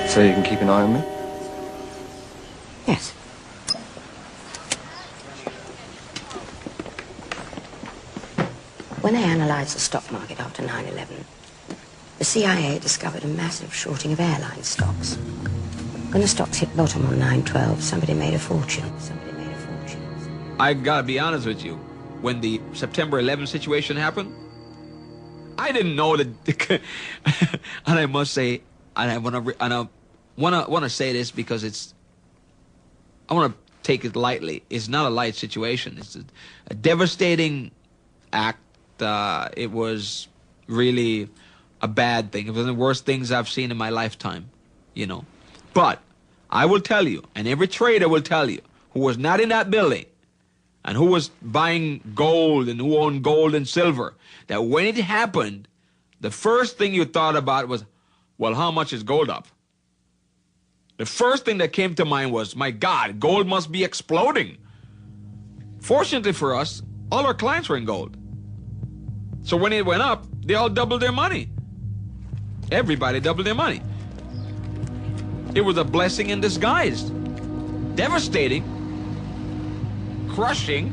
So you can keep an eye on me? Yes. When they analysed the stock market after 9/11, the CIA discovered a massive shorting of airline stocks. When the stocks hit bottom on 9/12, somebody made a fortune. I gotta be honest with you. When the September 11th situation happened, I didn't know that. And I must say, and I wanna say this because I wanna take it lightly. It's not a light situation. It's a devastating act. It was really a bad thing. It was one of the worst things I've seen in my lifetime, you know. But I will tell you, and every trader will tell you, who was not in that building, and who was buying gold and who owned gold and silver, that when it happened, the first thing you thought about was, well, how much is gold up? The first thing that came to mind was, my God, gold must be exploding. Fortunately for us, all our clients were in gold. So when it went up, they all doubled their money. Everybody doubled their money. It was a blessing in disguise. Devastating, crushing,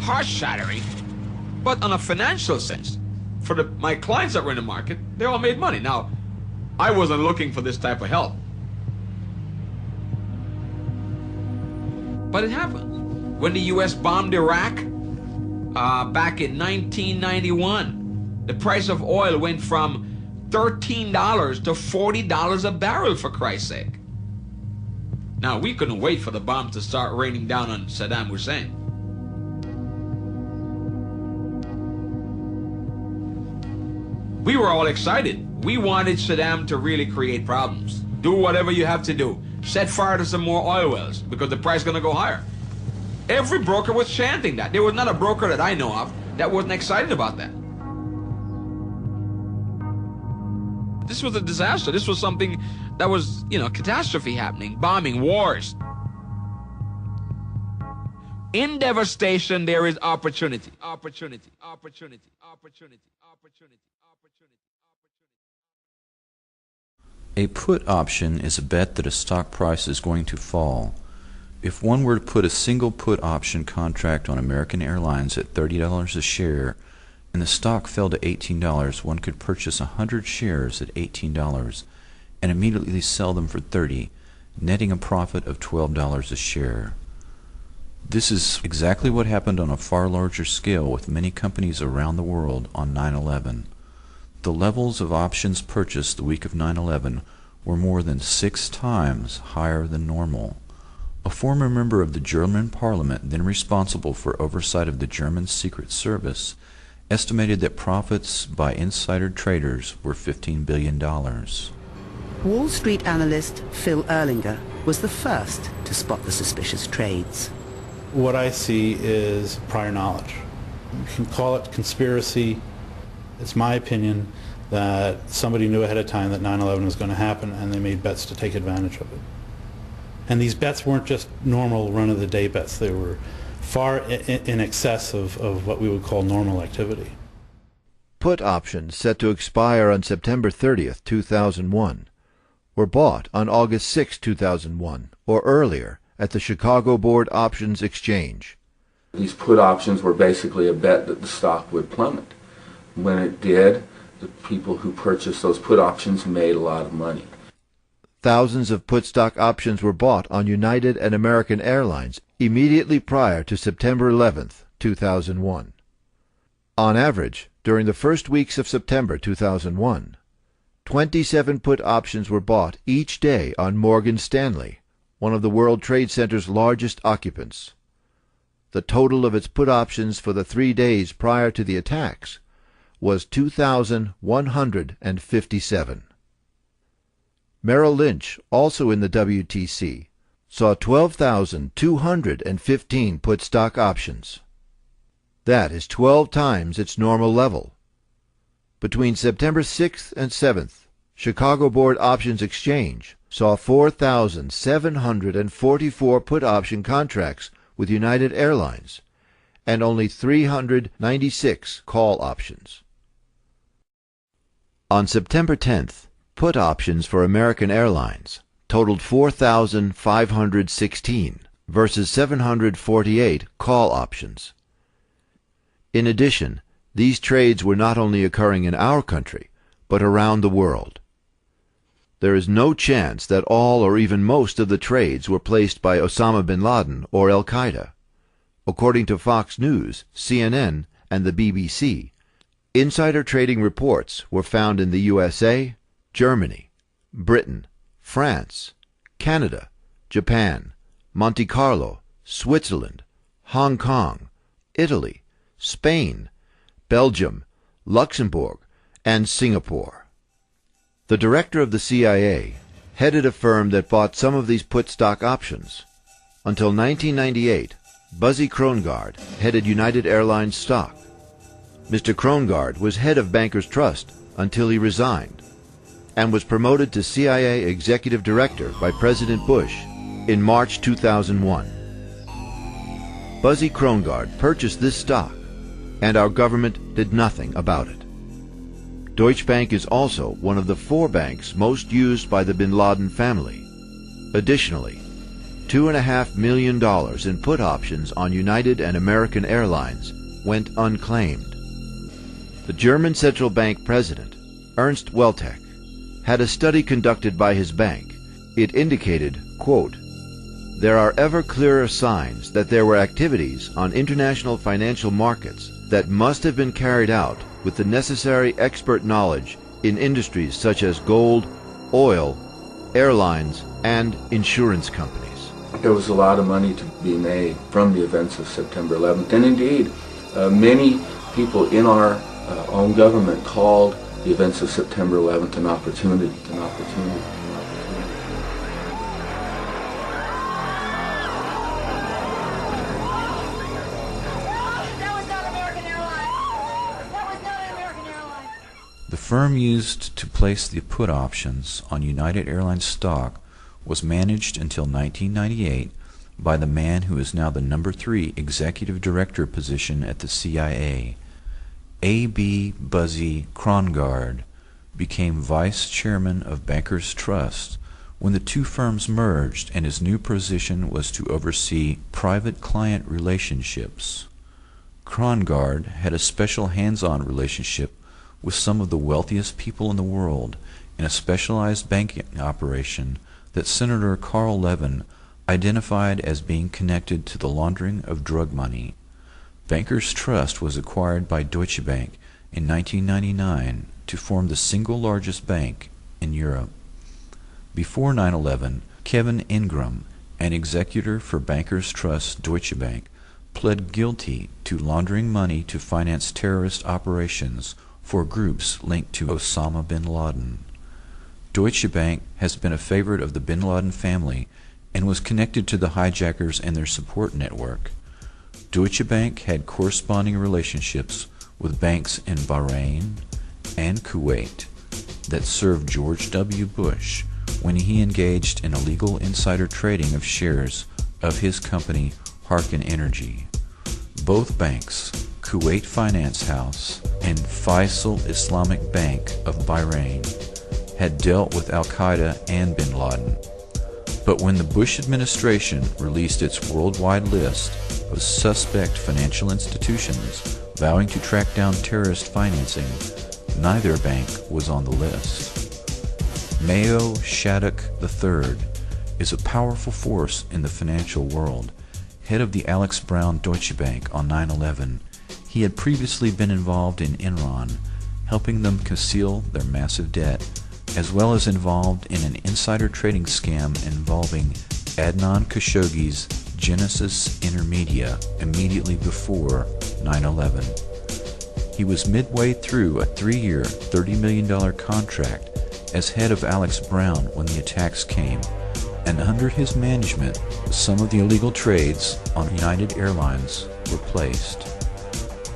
heart-shattering, but on a financial sense, for my clients that were in the market, they all made money. Now, I wasn't looking for this type of help. But it happened. When the U.S. bombed Iraq back in 1991, the price of oil went from $13 to $40 a barrel, for Christ's sake. Now, we couldn't wait for the bomb to start raining down on Saddam Hussein. We were all excited. We wanted Saddam to really create problems. Do whatever you have to do. Set fire to some more oil wells because the price is going to go higher. Every broker was chanting that. There was not a broker that I know of that wasn't excited about that. This was a disaster. This was something that was, catastrophe happening, bombing, wars. In devastation, there is opportunity. Opportunity, opportunity, opportunity, opportunity, opportunity, opportunity. A put option is a bet that a stock price is going to fall. If one were to put a single put option contract on American Airlines at $30 a share, and the stock fell to $18, one could purchase 100 shares at $18 and immediately sell them for $30, netting a profit of $12 a share. This is exactly what happened on a far larger scale with many companies around the world on 9/11. The levels of options purchased the week of 9/11 were more than 6 times higher than normal. A former member of the German parliament, then responsible for oversight of the German Secret Service, estimated that profits by insider traders were $15 billion. Wall Street analyst Phil Erlinger was the first to spot the suspicious trades. What I see is prior knowledge. You can call it conspiracy. It's my opinion that somebody knew ahead of time that 9/11 was going to happen and they made bets to take advantage of it. And these bets weren't just normal run-of-the-day bets. They were far in excess of what we would call normal activity. Put options set to expire on September 30th, 2001, were bought on August 6, 2001, or earlier at the Chicago Board Options Exchange. These put options were basically a bet that the stock would plummet. When it did, the people who purchased those put options made a lot of money. Thousands of put stock options were bought on United and American Airlines immediately prior to September 11th, 2001. On average, during the first weeks of September 2001, 27 put options were bought each day on Morgan Stanley, one of the World Trade Center's largest occupants. The total of its put options for the 3 days prior to the attacks was 2,157. Merrill Lynch, also in the WTC, saw 12,215 put stock options. That is 12 times its normal level. Between September 6th and 7th, Chicago Board Options Exchange saw 4,744 put option contracts with United Airlines and only 396 call options. On September 10th, put options for American Airlines totaled 4,516 versus 748 call options. In addition, these trades were not only occurring in our country, but around the world. There is no chance that all or even most of the trades were placed by Osama bin Laden or Al-Qaeda. According to Fox News, CNN, and the BBC, insider trading reports were found in the USA, Germany, Britain, France, Canada, Japan, Monte Carlo, Switzerland, Hong Kong, Italy, Spain, Belgium, Luxembourg, and Singapore. The director of the CIA headed a firm that bought some of these put stock options. Until 1998, Buzzy Krongard headed United Airlines stock. Mr. Krongard was head of Bankers Trust until he resigned and was promoted to CIA Executive Director by President Bush in March 2001. Buzzy Krongard purchased this stock, and our government did nothing about it. Deutsche Bank is also one of the 4 banks most used by the bin Laden family. Additionally, $2.5 million in put options on United and American Airlines went unclaimed. The German central bank president, Ernst Weltek, had a study conducted by his bank. It indicated, quote, "There are ever clearer signs that there were activities on international financial markets that must have been carried out with the necessary expert knowledge in industries such as gold, oil, airlines, and insurance companies." There was a lot of money to be made from the events of September 11th, and indeed, many people in our own government called the events of September 11th an opportunity, an opportunity. The firm used to place the put options on United Airlines stock was managed until 1998 by the man who is now the number 3 executive director position at the CIA. A.B. Buzzy Krongard became vice chairman of Bankers Trust when the 2 firms merged, and his new position was to oversee private client relationships. Krongard had a special hands-on relationship with some of the wealthiest people in the world in a specialized banking operation that Senator Carl Levin identified as being connected to the laundering of drug money. Bankers Trust was acquired by Deutsche Bank in 1999 to form the single largest bank in Europe. Before 9/11, Kevin Ingram, an executor for Bankers Trust Deutsche Bank, pled guilty to laundering money to finance terrorist operations for groups linked to Osama bin Laden. Deutsche Bank has been a favorite of the bin Laden family and was connected to the hijackers and their support network. Deutsche Bank had corresponding relationships with banks in Bahrain and Kuwait that served George W. Bush when he engaged in illegal insider trading of shares of his company Harkin Energy. Both banks, Kuwait Finance House and Faisal Islamic Bank of Bahrain, had dealt with Al-Qaeda and bin Laden. But when the Bush administration released its worldwide list of suspect financial institutions vowing to track down terrorist financing, neither bank was on the list. Mayo Shattuck III is a powerful force in the financial world. Head of the Alex Brown Deutsche Bank on 9/11, he had previously been involved in Enron, helping them conceal their massive debt, as well as involved in an insider trading scam involving Adnan Khashoggi's Genesis Intermedia immediately before 9/11. He was midway through a 3-year, $30 million contract as head of Alex Brown when the attacks came, and under his management, some of the illegal trades on United Airlines were placed.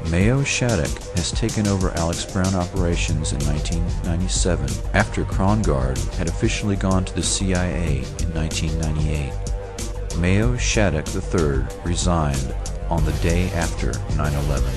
Mayo Shattuck has taken over Alex Brown operations in 1997 after Krongard had officially gone to the CIA in 1998. Mayo Shattuck III resigned on the day after 9/11.